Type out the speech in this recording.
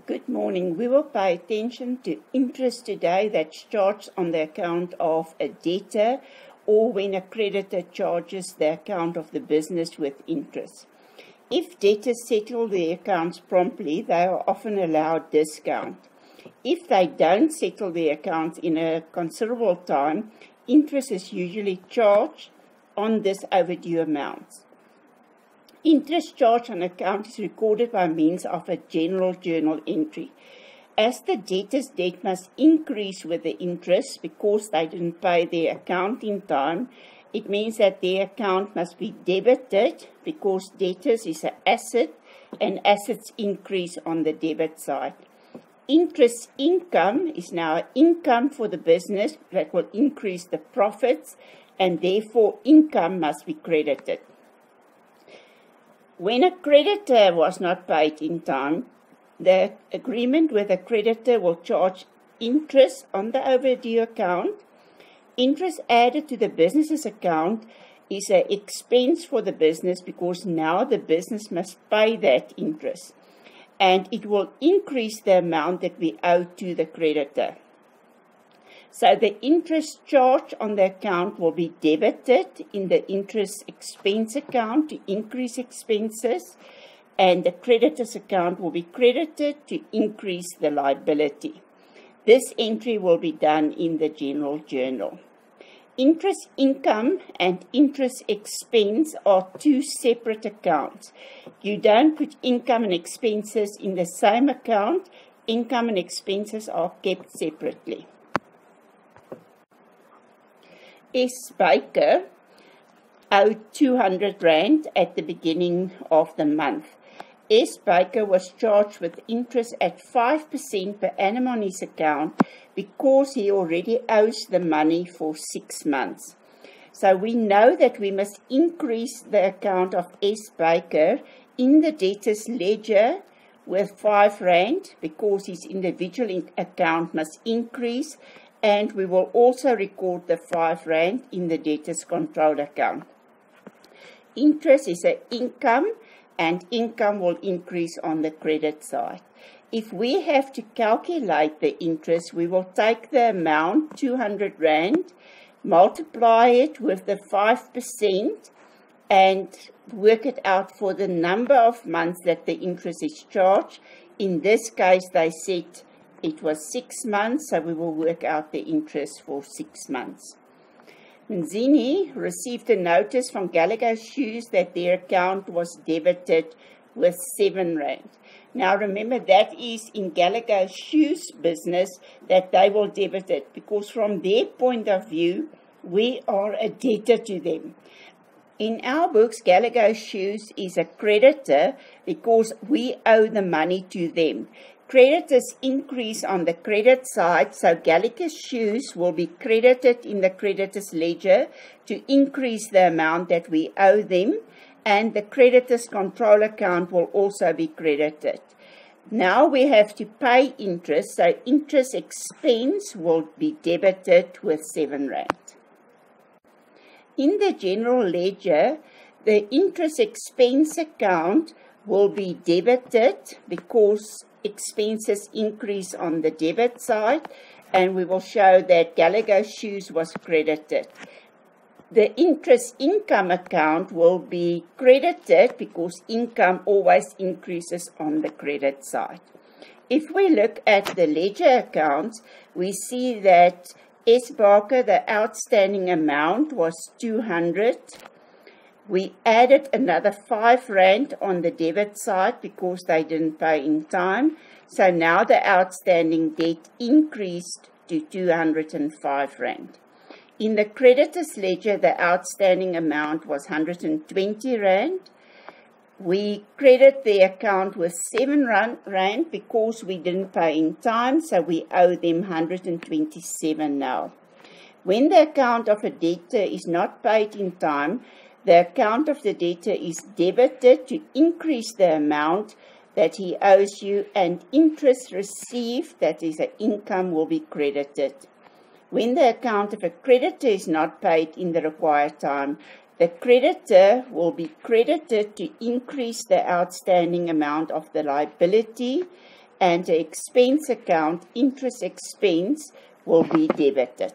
Good morning. We will pay attention to interest today that's charged on the account of a debtor or when a creditor charges the account of the business with interest. If debtors settle their accounts promptly, they are often allowed discount. If they don't settle their accounts in a considerable time, interest is usually charged on this overdue amount. Interest charged on account is recorded by means of a general journal entry. As the debtor's debt must increase with the interest because they didn't pay their account in time, it means that their account must be debited because debtors is an asset and assets increase on the debit side. Interest income is now income for the business that will increase the profits, and therefore income must be credited. When a creditor was not paid in time, the agreement with the creditor will charge interest on the overdue account. Interest added to the business's account is an expense for the business because now the business must pay that interest, and it will increase the amount that we owe to the creditor. So the interest charge on the account will be debited in the interest expense account to increase expenses, and the creditor's account will be credited to increase the liability. This entry will be done in the general journal. Interest income and interest expense are two separate accounts. You don't put income and expenses in the same account. Income and expenses are kept separately. S. Baker owed 200 Rand at the beginning of the month. S. Baker was charged with interest at 5% per annum on his account because he already owes the money for 6 months. So we know that we must increase the account of S. Baker in the debtor's ledger with 5 Rand because his individual account must increase, and we will also record the 5 Rand in the debtor's control account. Interest is an income, and income will increase on the credit side. If we have to calculate the interest, we will take the amount, 200 Rand, multiply it with the 5%, and work it out for the number of months that the interest is charged. In this case, they said it was 6 months, so we will work out the interest for 6 months. Nzini received a notice from Gallagher Shoes that their account was debited with 7 Rand. Now remember, that is in Gallagher Shoes business that they will debit it, because from their point of view, we are a debtor to them. In our books, Gallagher Shoes is a creditor because we owe the money to them. Creditors increase on the credit side, so Gallagher Shoes will be credited in the creditor's ledger to increase the amount that we owe them, and the creditor's control account will also be credited. Now we have to pay interest, so interest expense will be debited with 7 Rand. In the general ledger, the interest expense account will be debited because expenses increase on the debit side, and we will show that Gallagher Shoes was credited. The interest income account will be credited because income always increases on the credit side. If we look at the ledger accounts, we see that S. Baker, the outstanding amount was 200. We added another 5 Rand on the debit side because they didn't pay in time. So now the outstanding debt increased to 205 Rand. In the creditor's ledger, the outstanding amount was 120 Rand. We credit the account with 7 Rand because we didn't pay in time, so we owe them 127 now. When the account of a debtor is not paid in time, the account of the debtor is debited to increase the amount that he owes you, and interest received, that is an income, will be credited. When the account of a creditor is not paid in the required time, the creditor will be credited to increase the outstanding amount of the liability, and the expense account interest expense will be debited.